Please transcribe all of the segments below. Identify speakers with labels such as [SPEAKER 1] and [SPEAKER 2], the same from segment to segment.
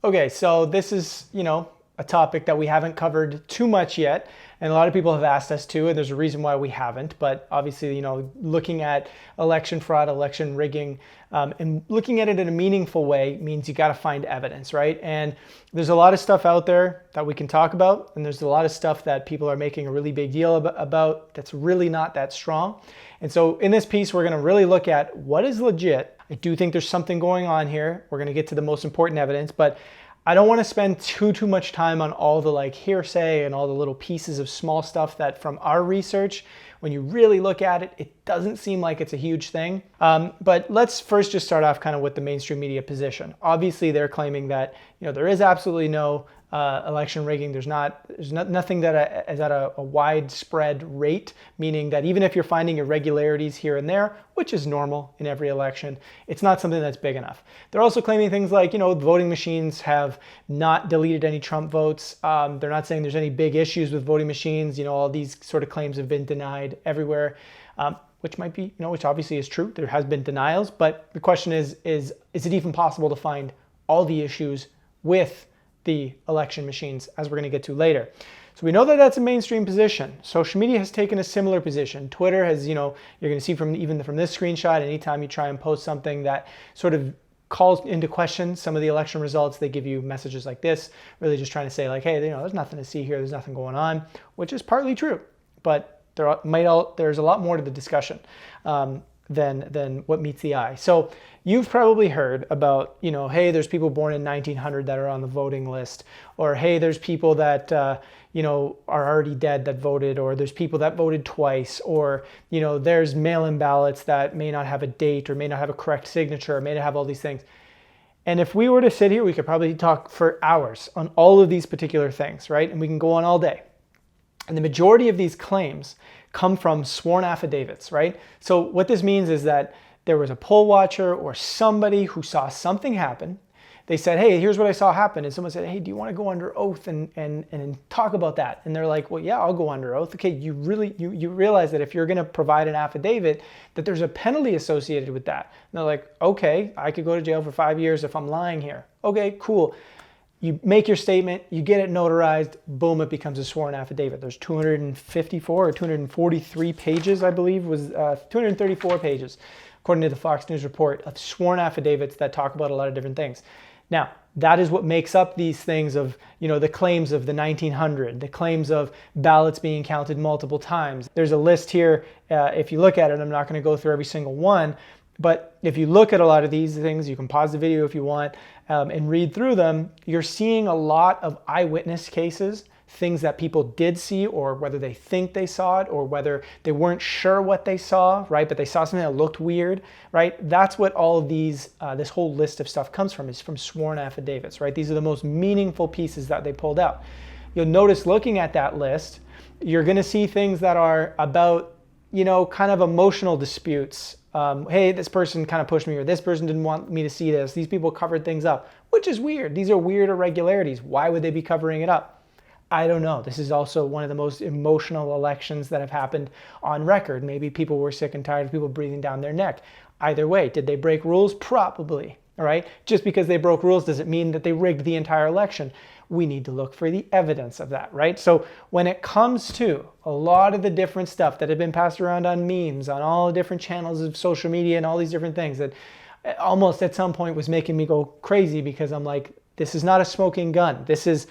[SPEAKER 1] Okay, so this is, a topic that we haven't covered too much yet, and a lot of people have asked us to, and there's a reason why we haven't. But obviously, looking at election fraud, election rigging, and looking at it in a meaningful way means you got to find evidence, right? And there's a lot of stuff out there that we can talk about, and there's a lot of stuff that people are making a really big deal about that's really not that strong. And so in this piece, we're going to really look at what is legit. I do think there's something going on here. We're going to get to the most important evidence, but I don't want to spend too much time on all the hearsay and all the little pieces of small stuff that from our research, when you really look at it, it doesn't seem like it's a huge thing. But let's first just start off kind of with the mainstream media position. Obviously, they're claiming that there is absolutely no election rigging. There's nothing that is at a widespread rate, meaning that even if you're finding irregularities here and there, which is normal in every election, it's not something that's big enough. They're also claiming things like, voting machines have not deleted any Trump votes. They're not saying there's any big issues with voting machines. All these sort of claims have been denied everywhere, which might be, which obviously is true. There has been denials, but the question is it even possible to find all the issues with the election machines, as we're going to get to later? So we know that that's a mainstream position. Social media has taken a similar position. Twitter has, you're going to see from this screenshot, anytime you try and post something that sort of calls into question some of the election results, they give you messages like this, really just trying to say hey, there's nothing to see here, there's nothing going on, which is partly true, but there's a lot more to the discussion than what meets the eye. So you've probably heard about, hey, there's people born in 1900 that are on the voting list, or hey, there's people that, are already dead that voted, or there's people that voted twice, or, there's mail-in ballots that may not have a date or may not have a correct signature, or may not have all these things. And if we were to sit here, we could probably talk for hours on all of these particular things, right? And we can go on all day. And the majority of these claims come from sworn affidavits, right? So what this means is that there was a poll watcher or somebody who saw something happen. They said, hey, here's what I saw happen. And someone said, hey, do you want to go under oath and talk about that? And they're like, well, yeah, I'll go under oath. Okay, you realize that if you're going to provide an affidavit, that there's a penalty associated with that. And they're like, okay, I could go to jail for 5 years if I'm lying here. Okay, cool. You make your statement, you get it notarized, boom, it becomes a sworn affidavit. There's 254 or 243 pages, I believe, was 234 pages, according to the Fox News report, of sworn affidavits that talk about a lot of different things. Now, that is what makes up these things of, the claims of the 1900, the claims of ballots being counted multiple times. There's a list here, if you look at it, I'm not going to go through every single one, but if you look at a lot of these things, you can pause the video if you want and read through them. You're seeing a lot of eyewitness cases, things that people did see, or whether they think they saw it, or whether they weren't sure what they saw, right? But they saw something that looked weird, right? That's what all of these, this whole list of stuff comes from, is from sworn affidavits, right? These are the most meaningful pieces that they pulled out. You'll notice looking at that list, you're going to see things that are about, kind of emotional disputes. Hey, this person kind of pushed me, or this person didn't want me to see this. These people covered things up, which is weird. These are weird irregularities. Why would they be covering it up? I don't know. This is also one of the most emotional elections that have happened on record. Maybe people were sick and tired of people breathing down their neck. Either way, did they break rules? Probably. All right. Just because they broke rules doesn't mean that they rigged the entire election. We need to look for the evidence of that, right? So when it comes to a lot of the different stuff that have been passed around on memes, on all the different channels of social media and all these different things, that almost at some point was making me go crazy, because I'm like, this is not a smoking gun. This is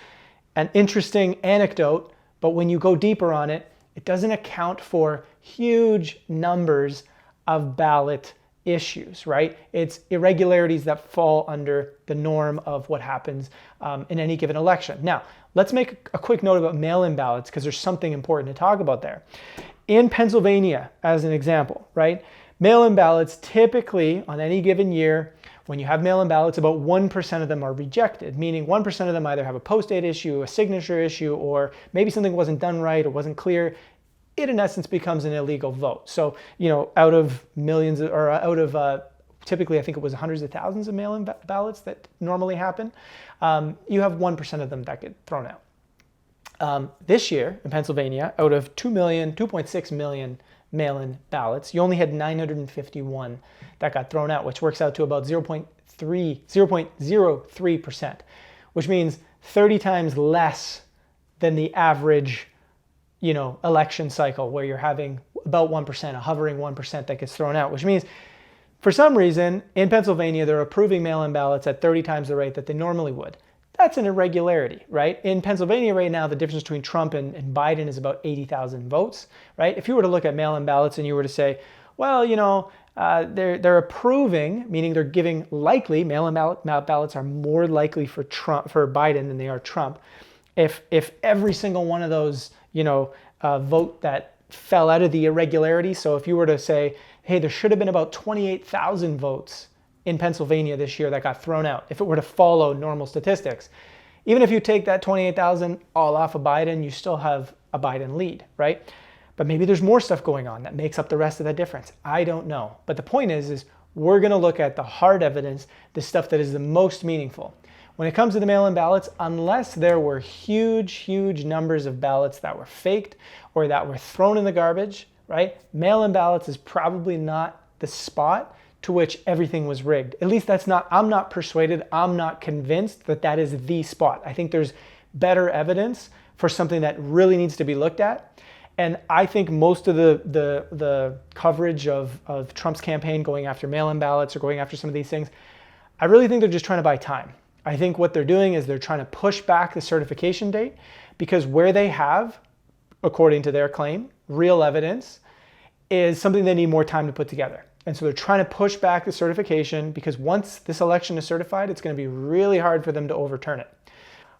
[SPEAKER 1] an interesting anecdote, but when you go deeper on it, it doesn't account for huge numbers of ballot issues, right? It's irregularities that fall under the norm of what happens in any given election. Now, let's make a quick note about mail-in ballots, because there's something important to talk about there. In Pennsylvania, as an example, right? Mail-in ballots typically on any given year, when you have mail-in ballots, about 1% of them are rejected, meaning 1% of them either have a post-date issue, a signature issue, or maybe something wasn't done right or wasn't clear. It in essence becomes an illegal vote. So, out of millions, or out of typically, I think it was hundreds of thousands of mail-in ballots that normally happen, you have 1% of them that get thrown out. This year in Pennsylvania, out of 2.6 million mail-in ballots, you only had 951 that got thrown out, which works out to about 0.03%, which means 30 times less than the average, election cycle where you're having about 1%, a hovering 1% that gets thrown out, which means for some reason in Pennsylvania, they're approving mail-in ballots at 30 times the rate that they normally would. That's an irregularity, right? In Pennsylvania right now, the difference between Trump and Biden is about 80,000 votes, right? If you were to look at mail-in ballots and you were to say, well, they're approving, meaning they're giving likely, mail-in ballots are more likely for Biden than they are Trump. If every single one of those, vote that fell out of the irregularity, so if you were to say, hey, there should have been about 28,000 votes in Pennsylvania this year that got thrown out, if it were to follow normal statistics. Even if you take that 28,000 all off of Biden, you still have a Biden lead, right? But maybe there's more stuff going on that makes up the rest of that difference. I don't know. But the point is we're going to look at the hard evidence, the stuff that is the most meaningful. When it comes to the mail-in ballots, unless there were huge numbers of ballots that were faked or that were thrown in the garbage, right? Mail-in ballots is probably not the spot to which everything was rigged. At least I'm not persuaded, I'm not convinced that is the spot. I think there's better evidence for something that really needs to be looked at. And I think most of the coverage of Trump's campaign going after mail-in ballots or going after some of these things, I really think they're just trying to buy time. I think what they're doing is they're trying to push back the certification date because where they have, according to their claim, real evidence is something they need more time to put together. And so they're trying to push back the certification because once this election is certified, it's going to be really hard for them to overturn it.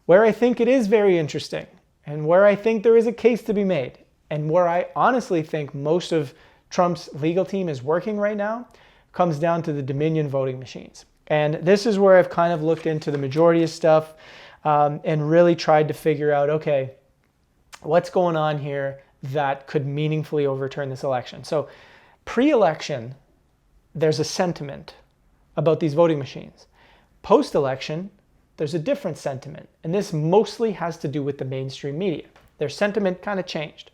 [SPEAKER 1] Where I think it is very interesting and where I think there is a case to be made and where I honestly think most of Trump's legal team is working right now comes down to the Dominion voting machines. And this is where I've kind of looked into the majority of stuff and really tried to figure out, okay, what's going on here that could meaningfully overturn this election. So pre-election, there's a sentiment about these voting machines. Post-election, there's a different sentiment. And this mostly has to do with the mainstream media. Their sentiment kind of changed.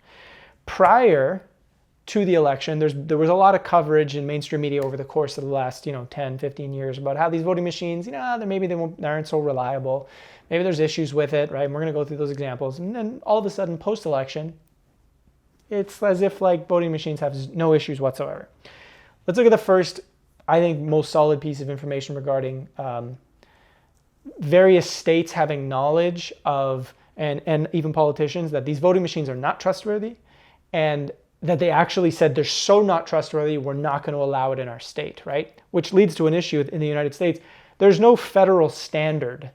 [SPEAKER 1] Prior to the election, there was a lot of coverage in mainstream media over the course of the last 10, 15 years about how these voting machines, maybe they aren't so reliable. Maybe there's issues with it, right? And we're going to go through those examples. And then all of a sudden, post-election, it's as if voting machines have no issues whatsoever. Let's look at the first, I think, most solid piece of information regarding various states having knowledge of, and even politicians, that these voting machines are not trustworthy and that they actually said they're so not trustworthy, we're not going to allow it in our state, right? Which leads to an issue in the United States. There's no federal standard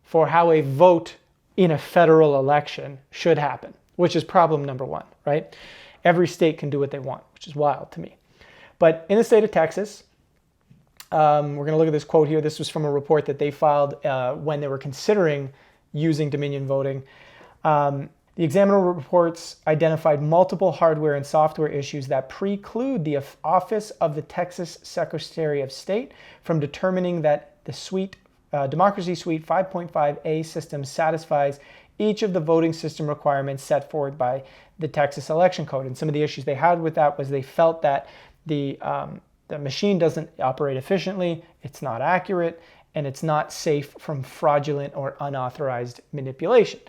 [SPEAKER 1] for how a vote in a federal election should happen, which is problem number one, right? Every state can do what they want, which is wild to me. But in the state of Texas, we're going to look at this quote here. This was from a report that they filed when they were considering using Dominion voting. The examiner reports identified multiple hardware and software issues that preclude the Office of the Texas Secretary of State from determining that the Democracy Suite 5.5A system satisfies each of the voting system requirements set forward by the Texas Election Code. And some of the issues they had with that was they felt that the machine doesn't operate efficiently, it's not accurate, and it's not safe from fraudulent or unauthorized manipulation.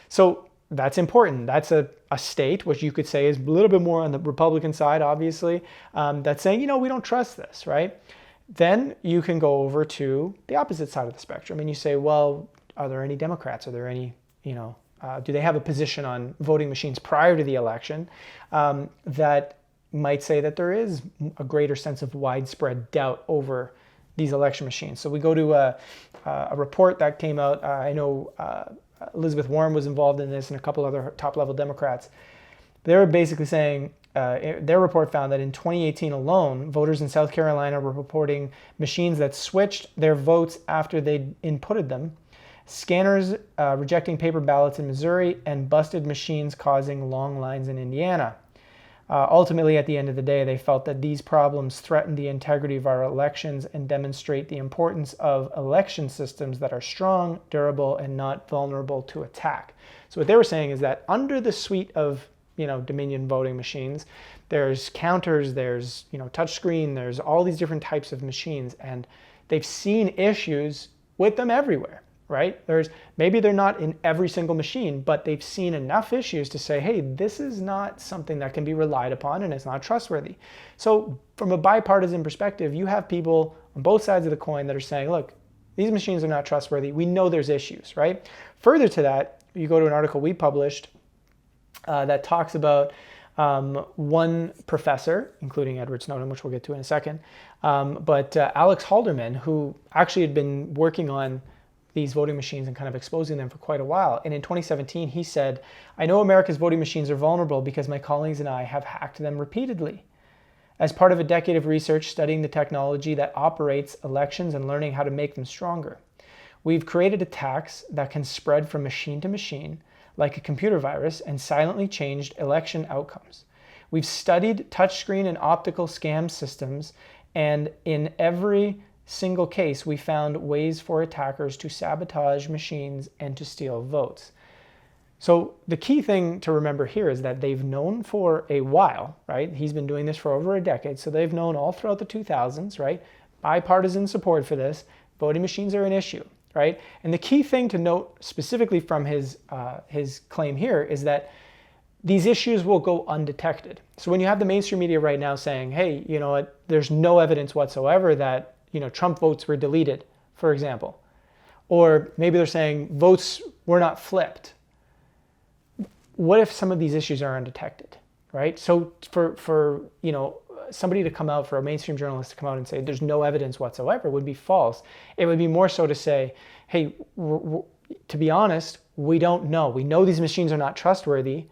[SPEAKER 1] So that's important. That's a state, which you could say is a little bit more on the Republican side, obviously, that's saying, we don't trust this, right? Then you can go over to the opposite side of the spectrum and you say, well, are there any Democrats? Are there any, do they have a position on voting machines prior to the election that might say that there is a greater sense of widespread doubt over these election machines? So we go to a report that came out. I know Elizabeth Warren was involved in this and a couple other top-level Democrats. They were basically saying, their report found that in 2018 alone, voters in South Carolina were reporting machines that switched their votes after they inputted them, scanners rejecting paper ballots in Missouri, and busted machines causing long lines in Indiana. Ultimately, at the end of the day, they felt that these problems threaten the integrity of our elections and demonstrate the importance of election systems that are strong, durable, and not vulnerable to attack. So what they were saying is that under the suite of Dominion voting machines, there's counters, there's touchscreen, there's all these different types of machines, and they've seen issues with them everywhere. right? Maybe they're not in every single machine, but they've seen enough issues to say, hey, this is not something that can be relied upon and it's not trustworthy. So from a bipartisan perspective, you have people on both sides of the coin that are saying, look, these machines are not trustworthy. We know there's issues, right? Further to that, you go to an article we published that talks about one professor, including Edward Snowden, which we'll get to in a second, but Alex Halderman, who actually had been working on these voting machines and kind of exposing them for quite a while. And in 2017, he said, I know America's voting machines are vulnerable because my colleagues and I have hacked them repeatedly. As part of a decade of research studying the technology that operates elections and learning how to make them stronger, we've created attacks that can spread from machine to machine like a computer virus and silently changed election outcomes. We've studied touchscreen and optical scam systems, and in every single case, we found ways for attackers to sabotage machines and to steal votes. So the key thing to remember here is that they've known for a while, right? He's been doing this for over a decade, so they've known all throughout the 2000s, right? Bipartisan support for this. Voting machines are an issue, right? And the key thing to note specifically from his claim here is that these issues will go undetected. So when you have the mainstream media right now saying, hey, you know what, there's no evidence whatsoever that Trump votes were deleted, for example. Or maybe they're saying votes were not flipped. What if some of these issues are undetected, right? So for somebody to come out, for a mainstream journalist to come out and say there's no evidence whatsoever would be false. It would be more so to say, hey, to be honest, we don't know. We know these machines are not trustworthy.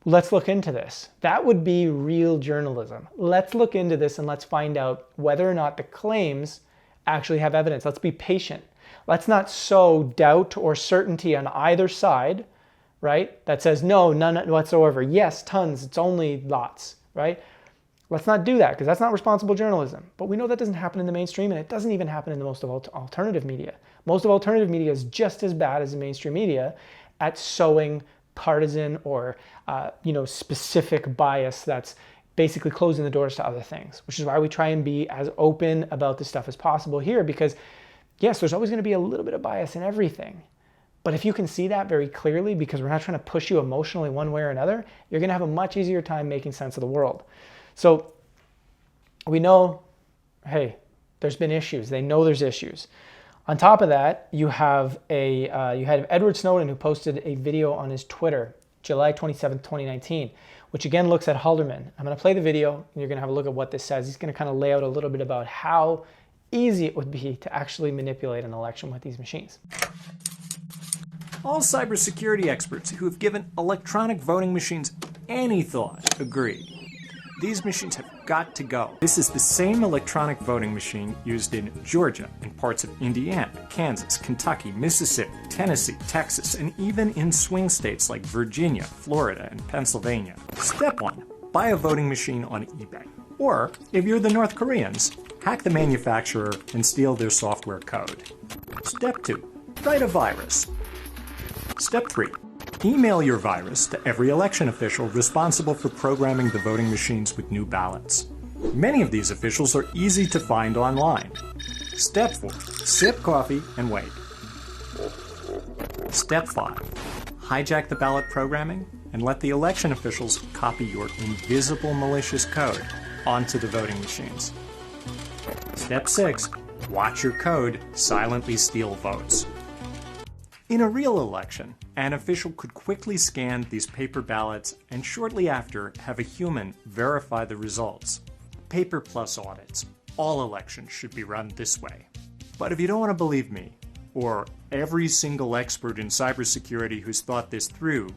[SPEAKER 1] Let's look into this. That would be real journalism. Let's look into this and let's find out whether or not the claims actually have evidence. Let's be patient. Let's not sow doubt or certainty on either side, right? That says, no, none whatsoever. Yes, tons, it's only lots, right? Let's not do that because that's not responsible journalism. But we know that doesn't happen in the mainstream, and it doesn't even happen in the most of alternative media. Most of alternative media is just as bad as the mainstream media at sowing partisan or specific bias that's basically closing the doors to other things, which is why we try and be as open about this stuff as possible here, because yes, there's always going to be a little bit of bias in everything. But if you can see that very clearly, because we're not trying to push you emotionally one way or another, you're going to have a much easier time making sense of the world. So we know, hey, there's been issues. They know there's issues. On top of that, you had Edward Snowden, who posted a video on his Twitter, July 27, 2019, which again looks at Halderman. I'm going to play the video, and you're going to have a look at what this says. He's going to kind of lay out a little bit about how easy it would be to actually manipulate an election with these machines.
[SPEAKER 2] All cybersecurity experts who have given electronic voting machines any thought agree. These machines have got to go. This is the same electronic voting machine used in Georgia, in parts of Indiana, Kansas, Kentucky, Mississippi, Tennessee, Texas, and even in swing states like Virginia, Florida, and Pennsylvania. Step 1. Buy a voting machine on eBay. Or, if you're the North Koreans, hack the manufacturer and steal their software code. Step 2. Write a virus. Step 3. Email your virus to every election official responsible for programming the voting machines with new ballots. Many of these officials are easy to find online. Step 4. Sip coffee and wait. Step 5. Hijack the ballot programming and let the election officials copy your invisible malicious code onto the voting machines. Step 6. Watch your code silently steal votes. In a real election, an official could quickly scan these paper ballots and shortly after have a human verify the results. Paper plus audits. All elections should be run this way. But if you don't want to believe me, or every single expert in cybersecurity who's thought this through,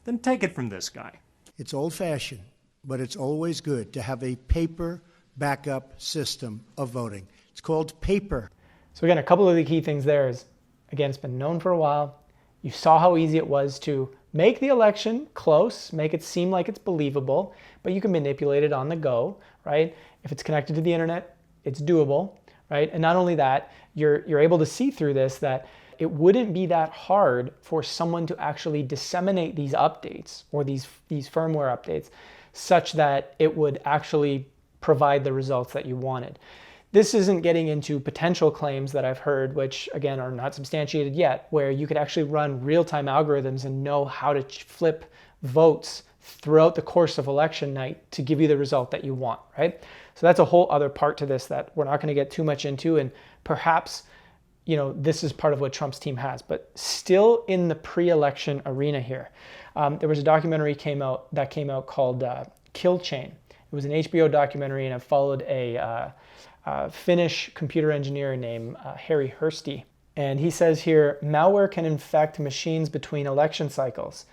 [SPEAKER 2] then take it from this guy.
[SPEAKER 3] It's old-fashioned, but it's always good to have a paper backup system of voting. It's called paper.
[SPEAKER 1] So again, a couple of the key things there is, again, it's been known for a while. You saw how easy it was to make the election close, make it seem like it's believable, but you can manipulate it on the go, right? If it's connected to the internet, it's doable, right? And not only that, you're able to see through this that it wouldn't be that hard for someone to actually disseminate these updates or these firmware updates such that it would actually provide the results that you wanted. This isn't getting into potential claims that I've heard, which again are not substantiated yet, where you could actually run real-time algorithms and know how to flip votes throughout the course of election night to give you the result that you want, right? So that's a whole other part to this that we're not going to get too much into, and perhaps, you know, this is part of what Trump's team has, but still in the pre-election arena here. There was a documentary that came out called Kill Chain. It was an HBO documentary, and it followed a Finnish computer engineer named Harry Hursti. And he says here, malware can infect machines between election cycles.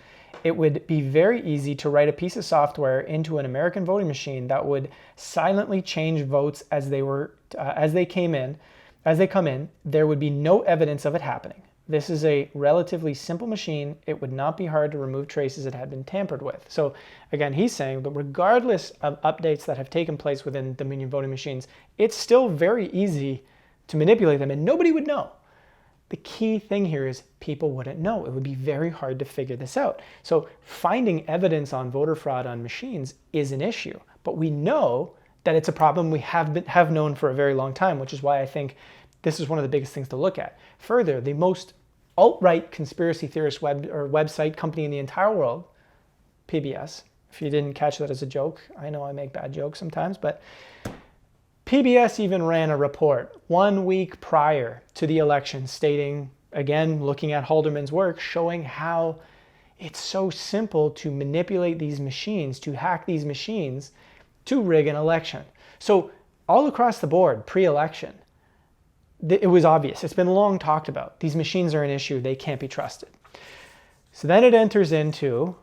[SPEAKER 1] It would be very easy to write a piece of software into an American voting machine that would silently change votes as they come in. There would be no evidence of it happening. This is a relatively simple machine. It would not be hard to remove traces that had been tampered with. So again, he's saying that regardless of updates that have taken place within Dominion voting machines, it's still very easy to manipulate them and nobody would know. The key thing here is people wouldn't know. It would be very hard to figure this out. So finding evidence on voter fraud on machines is an issue, but we know that it's a problem we have known for a very long time, which is why I think this is one of the biggest things to look at. Further, the most alt-right conspiracy theorist website company in the entire world, PBS, if you didn't catch that as a joke, I know I make bad jokes sometimes, but PBS even ran a report 1 week prior to the election stating, again, looking at Halderman's work, showing how it's so simple to manipulate these machines, to hack these machines, to rig an election. So all across the board, pre-election, it was obvious. It's been long talked about. These machines are an issue. They can't be trusted. So then it enters into,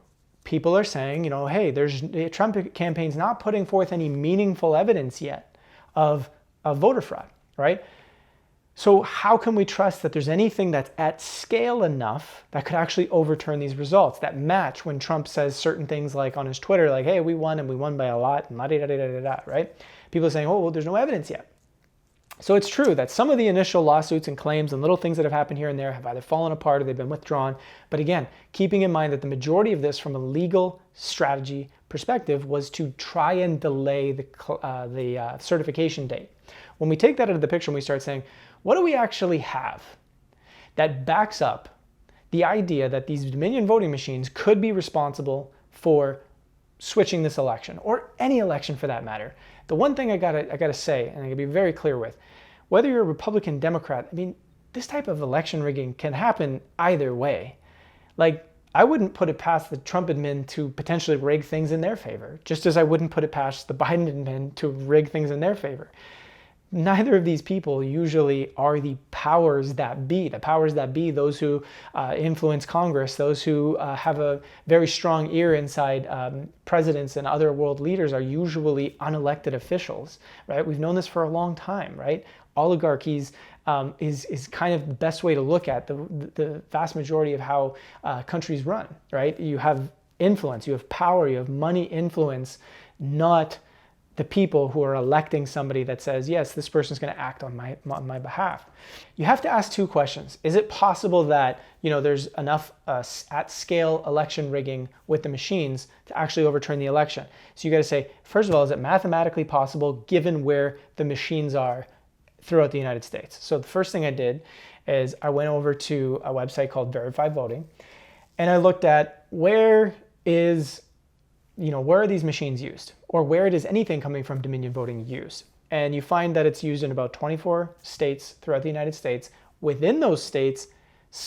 [SPEAKER 1] people are saying, you know, hey, the Trump campaign's not putting forth any meaningful evidence yet of voter fraud, right? So how can we trust that there's anything that's at scale enough that could actually overturn these results, that match when Trump says certain things like on his Twitter, like, hey, we won and we won by a lot, and la-da-da-da-da-da, right? People are saying, oh, well, there's no evidence yet. So it's true that some of the initial lawsuits and claims and little things that have happened here and there have either fallen apart or they've been withdrawn. But again, keeping in mind that the majority of this from a legal strategy perspective was to try and delay the certification date. When we take that out of the picture and we start saying, what do we actually have that backs up the idea that these Dominion voting machines could be responsible for switching this election, or any election for that matter? The one thing I gotta say, and I gotta be very clear with, whether you're a Republican, Democrat, I mean, this type of election rigging can happen either way. Like, I wouldn't put it past the Trump admin to potentially rig things in their favor, just as I wouldn't put it past the Biden admin to rig things in their favor. Neither of these people usually are the powers that be. The powers that be, those who influence Congress, those who have a very strong ear inside presidents and other world leaders, are usually unelected officials, right? We've known this for a long time, right? Oligarchies is kind of the best way to look at the vast majority of how countries run, right? You have influence, you have power, you have money influence, not the people who are electing somebody that says, yes, this person's going to act on my behalf. You have to ask two questions. Is it possible that, you know, there's enough at scale election rigging with the machines to actually overturn the election? So you got to say, first of all, is it mathematically possible given where the machines are throughout the United States? So the first thing I did is I went over to a website called Verified Voting, and I looked at where are these machines used, or where is anything coming from Dominion voting used? And you find that it's used in about 24 states throughout the United States. Within those states,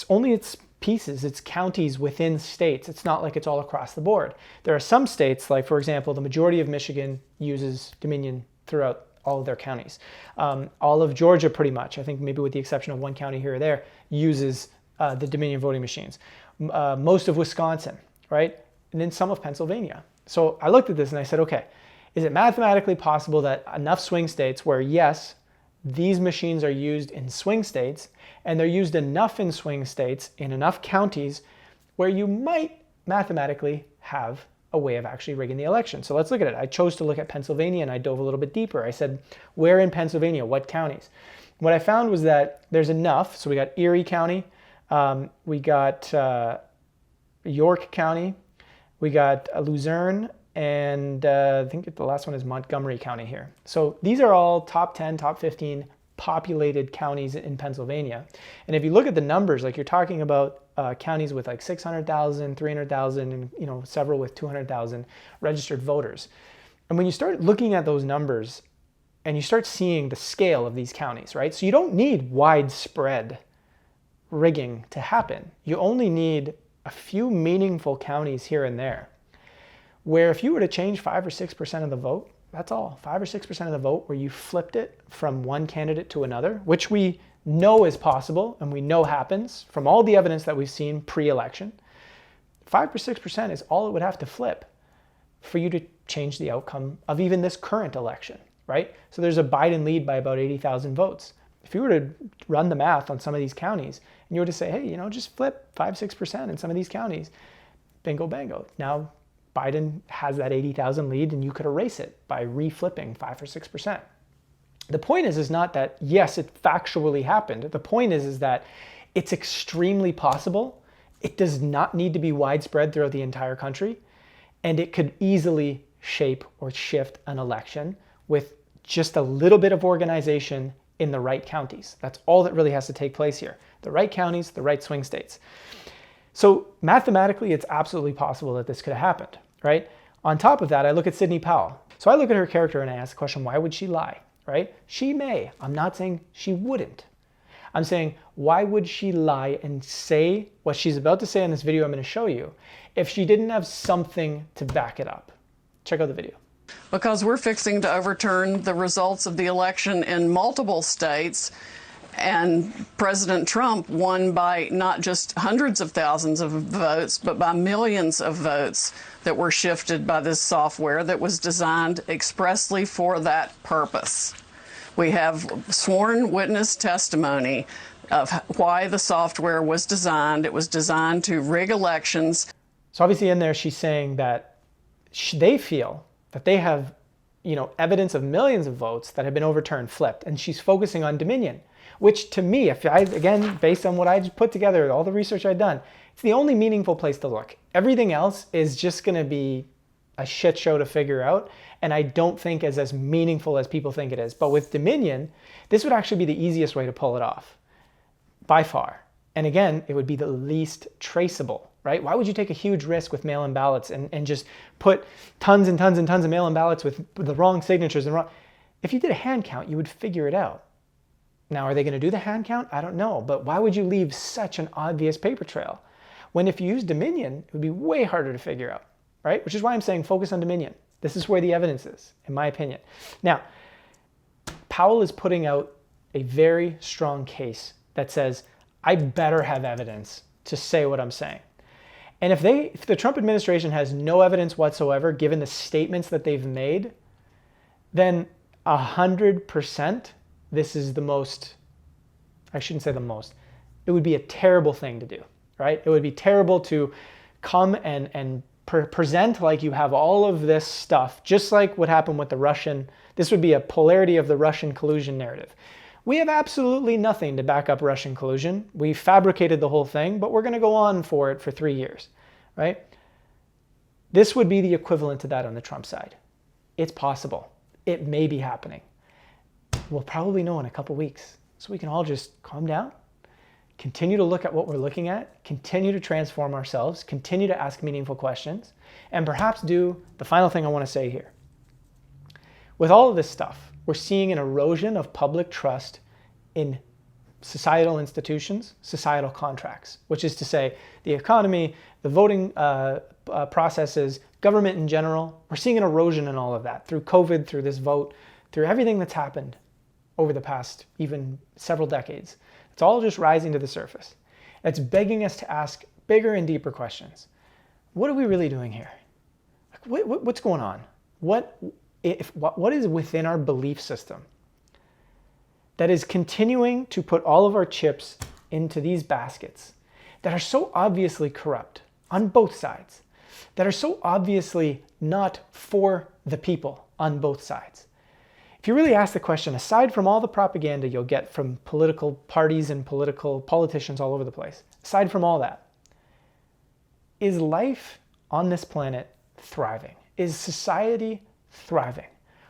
[SPEAKER 1] only it's pieces, it's counties within states. It's not like it's all across the board. There are some states, like for example, the majority of Michigan uses Dominion throughout all of their counties. All of Georgia pretty much, I think maybe with the exception of one county here or there, uses the Dominion voting machines. Most of Wisconsin, right? And then some of Pennsylvania. So I looked at this and I said, okay, is it mathematically possible that enough swing states where, yes, these machines are used in swing states, and they're used enough in swing states, in enough counties, where you might mathematically have a way of actually rigging the election? So let's look at it. I chose to look at Pennsylvania, and I dove a little bit deeper. I said, where in Pennsylvania? What counties? What I found was that there's enough. So we got Erie County, we got York County, we got Luzerne, and I think the last one is Montgomery County here. So these are all top 10, top 15 populated counties in Pennsylvania. And if you look at the numbers, like you're talking about counties with like 600,000, 300,000, and several with 200,000 registered voters. And when you start looking at those numbers and you start seeing the scale of these counties, right? So you don't need widespread rigging to happen. You only need a few meaningful counties here and there, where if you were to change 5 or 6% of the vote, that's all, 5 or 6% of the vote, where you flipped it from one candidate to another, which we know is possible and we know happens from all the evidence that we've seen pre-election. 5 or 6% is all it would have to flip for you to change the outcome of even this current election, right? So there's a Biden lead by about 80,000 votes. If you were to run the math on some of these counties and you were to say, hey, just flip 5, 6% in some of these counties, bingo, bango. Now Biden has that 80,000 lead and you could erase it by reflipping 5 or 6%. The point is not that, yes, it factually happened. The point is that it's extremely possible. It does not need to be widespread throughout the entire country. And it could easily shape or shift an election with just a little bit of organization in the right counties. That's all that really has to take place here. The right counties, the right swing states. So mathematically, it's absolutely possible that this could have happened, right? On top of that, I look at Sidney Powell. So I look at her character and I ask the question, why would she lie, right? She may. I'm not saying she wouldn't. I'm saying, why would she lie and say what she's about to say in this video I'm going to show you if she didn't have something to back it up? Check out the video.
[SPEAKER 4] Because we're fixing to overturn the results of the election in multiple states, and President Trump won by not just hundreds of thousands of votes, but by millions of votes that were shifted by this software that was designed expressly for that purpose. We have sworn witness testimony of why the software was designed. It was designed to rig elections.
[SPEAKER 1] So obviously in there, she's saying that they feel that they have, evidence of millions of votes that have been overturned, flipped, and she's focusing on Dominion, which to me, again, based on what I just put together, all the research I've done, it's the only meaningful place to look. Everything else is just going to be a shit show to figure out, and I don't think is as meaningful as people think it is. But with Dominion, this would actually be the easiest way to pull it off, by far. And again, it would be the least traceable, right? Why would you take a huge risk with mail-in ballots and just put tons and tons and tons of mail-in ballots with the wrong signatures and wrong? If you did a hand count, you would figure it out. Now, are they going to do the hand count? I don't know. But why would you leave such an obvious paper trail? When if you use Dominion, it would be way harder to figure out, right? Which is why I'm saying focus on Dominion. This is where the evidence is, in my opinion. Now, Powell is putting out a very strong case that says, I better have evidence to say what I'm saying. And if the Trump administration has no evidence whatsoever, given the statements that they've made, then 100%, this is the most, I shouldn't say the most, it would be a terrible thing to do, right? It would be terrible to come and present like you have all of this stuff, just like what happened with the Russian, this would be a polarity of the Russian collusion narrative. We have absolutely nothing to back up Russian collusion. We fabricated the whole thing, but we're going to go on for it for 3 years, right? This would be the equivalent to that on the Trump side. It's possible. It may be happening. We'll probably know in a couple weeks. So we can all just calm down, continue to look at what we're looking at, continue to transform ourselves, continue to ask meaningful questions, and perhaps do the final thing I want to say here. With all of this stuff, we're seeing an erosion of public trust in societal institutions, societal contracts, which is to say the economy, the voting processes, government in general. We're seeing an erosion in all of that through COVID, through this vote, through everything that's happened over the past even several decades. It's all just rising to the surface. It's begging us to ask bigger and deeper questions. What are we really doing here? What's going on? What is within our belief system that is continuing to put all of our chips into these baskets that are so obviously corrupt on both sides, that are so obviously not for the people on both sides? If you really ask the question, aside from all the propaganda you'll get from political parties and politicians all over the place, aside from all that, is life on this planet thriving? is society thriving?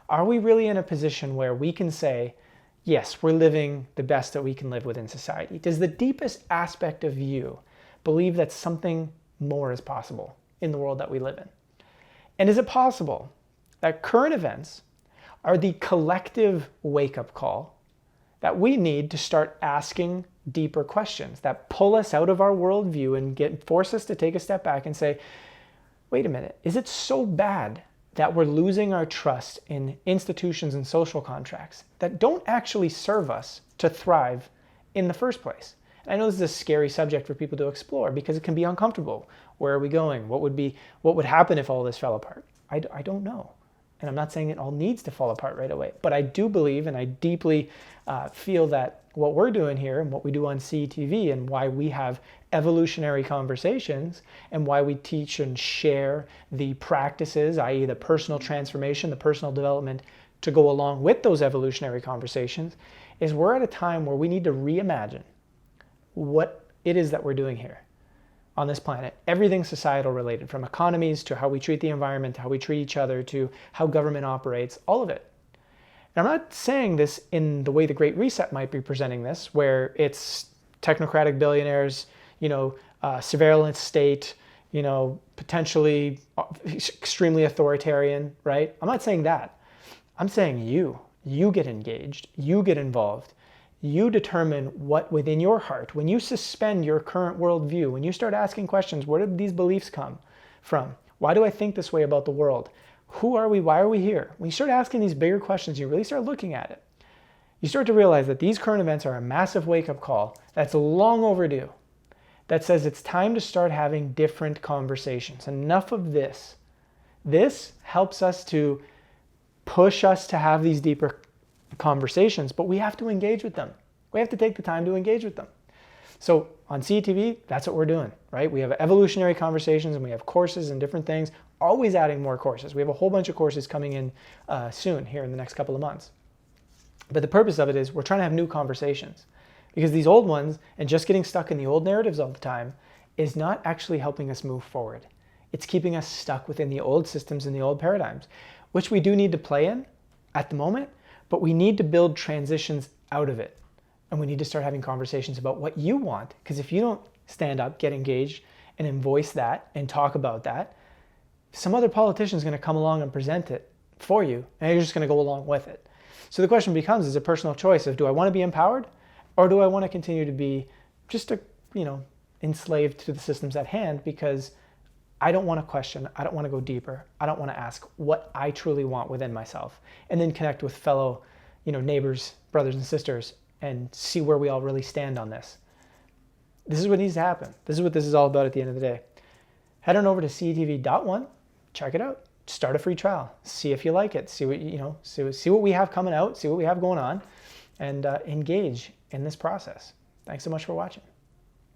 [SPEAKER 1] Are we really in a position where we can say, yes, we're living the best that we can live within society? Does the deepest aspect of you believe that something more is possible in the world that we live in? And is it possible that current events are the collective wake-up call that we need to start asking deeper questions that pull us out of our worldview and force us to take a step back and say, wait a minute, is it so bad that we're losing our trust in institutions and social contracts that don't actually serve us to thrive in the first place? And I know this is a scary subject for people to explore because it can be uncomfortable. Where are we going? What would happen if all this fell apart? I don't know. And I'm not saying it all needs to fall apart right away, but I do believe and I deeply feel that what we're doing here and what we do on CTV and why we have evolutionary conversations and why we teach and share the practices, i.e. the personal transformation, the personal development to go along with those evolutionary conversations, is we're at a time where we need to reimagine what it is that we're doing here on this planet. Everything societal related, from economies to how we treat the environment, to how we treat each other, to how government operates, all of it. And I'm not saying this in the way the Great Reset might be presenting this, where it's technocratic billionaires, surveillance state, potentially extremely authoritarian, right? I'm not saying that. I'm saying you get engaged, you get involved. You determine what within your heart, when you suspend your current worldview, when you start asking questions, where did these beliefs come from? Why do I think this way about the world? Who are we? Why are we here? When you start asking these bigger questions, you really start looking at it. You start to realize that these current events are a massive wake-up call that's long overdue, that says it's time to start having different conversations. Enough of this. This helps us to push us to have these deeper conversations, but we have to engage with them. We have to take the time to engage with them. So on CTV, that's what we're doing, right? We have evolutionary conversations and we have courses and different things, always adding more courses. We have a whole bunch of courses coming in soon here in the next couple of months. But the purpose of it is we're trying to have new conversations, because these old ones and just getting stuck in the old narratives all the time is not actually helping us move forward. It's keeping us stuck within the old systems and the old paradigms, which we do need to play in at the moment, but we need to build transitions out of it. And we need to start having conversations about what you want. Because if you don't stand up, get engaged, and voice that and talk about that, some other politician is going to come along and present it for you, and you're just going to go along with it. So the question becomes, is a personal choice of, do I want to be empowered, or do I want to continue to be just enslaved to the systems at hand, because I don't want to question, I don't want to go deeper, I don't want to ask what I truly want within myself, and then connect with fellow, neighbors, brothers and sisters, and see where we all really stand on this. This is what needs to happen. This is what this is all about at the end of the day. Head on over to CTV.1, check it out, start a free trial, see if you like it, see what see what we have coming out, see what we have going on, and engage in this process. Thanks so much for watching.